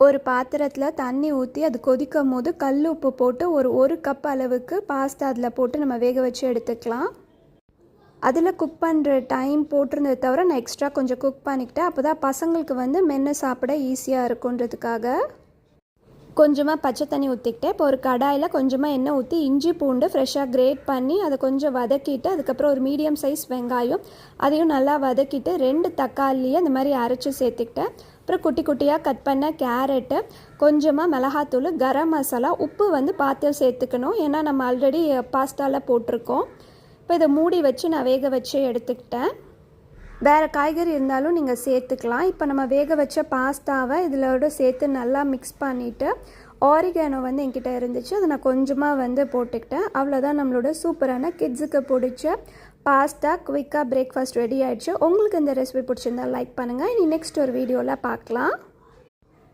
ஒரு பாத்திரத்தில் தண்ணி ஊற்றி அது கொதிக்கும் போது கல் உப்பு போட்டு ஒரு கப் அளவுக்கு பாஸ்தா அதில் போட்டு நம்ம வேக வச்சு எடுத்துக்கலாம். அதில் குக் பண்ணுற டைம் போட்டிருந்ததை தவிர நான் எக்ஸ்ட்ரா கொஞ்சம் குக் பண்ணிக்கிட்டேன். அப்போ தான் பசங்களுக்கு மென்று சாப்பிட ஈஸியாக இருக்குன்றதுக்காக. கொஞ்சமாக பச்சை தண்ணி ஊற்றிக்கிட்டேன். இப்போ ஒரு கடாயில் கொஞ்சமாக எண்ணெய் ஊற்றி இஞ்சி பூண்டு ஃப்ரெஷ்ஷாக கிரேட் பண்ணி அதை கொஞ்சம் வதக்கிட்டு, அதுக்கப்புறம் ஒரு மீடியம் சைஸ் வெங்காயம் அதையும் நல்லா வதக்கிட்டு 2 தக்காளியை அந்த மாதிரி அரைச்சி சேர்த்துக்கிட்டேன். அப்புறம் குட்டி குட்டியாக கட் பண்ண கேரட்டு, கொஞ்சமாக மிளகாத்தூள், கரம் மசாலா, உப்பு பார்த்து சேர்த்துக்கணும். ஏன்னா நம்ம ஆல்ரெடி பாஸ்தாவில் போட்டிருக்கோம். இப்போ இதை மூடி வச்சு நான் வேக வச்சு எடுத்துக்கிட்டேன். வேறு காய்கறி இருந்தாலும் நீங்கள் சேர்த்துக்கலாம். இப்போ நம்ம வேக வச்ச பாஸ்தாவை இதிலோட சேர்த்து நல்லா மிக்ஸ் பண்ணிவிட்டு, ஆரிகானோ என்கிட்ட இருந்துச்சு, அதை நான் கொஞ்சமாக போட்டுக்கிட்டேன். அவ்வளோதான், நம்மளோட சூப்பரான கிட்ஸுக்கு பிடிச்ச பாஸ்தா குயிக்காக பிரேக்ஃபாஸ்ட் ரெடி ஆகிடுச்சு. உங்களுக்கு இந்த ரெசிபி பிடிச்சிருந்தால் லைக் பண்ணுங்கள். இனி நெக்ஸ்ட் ஒரு வீடியோவில் பார்க்கலாம்.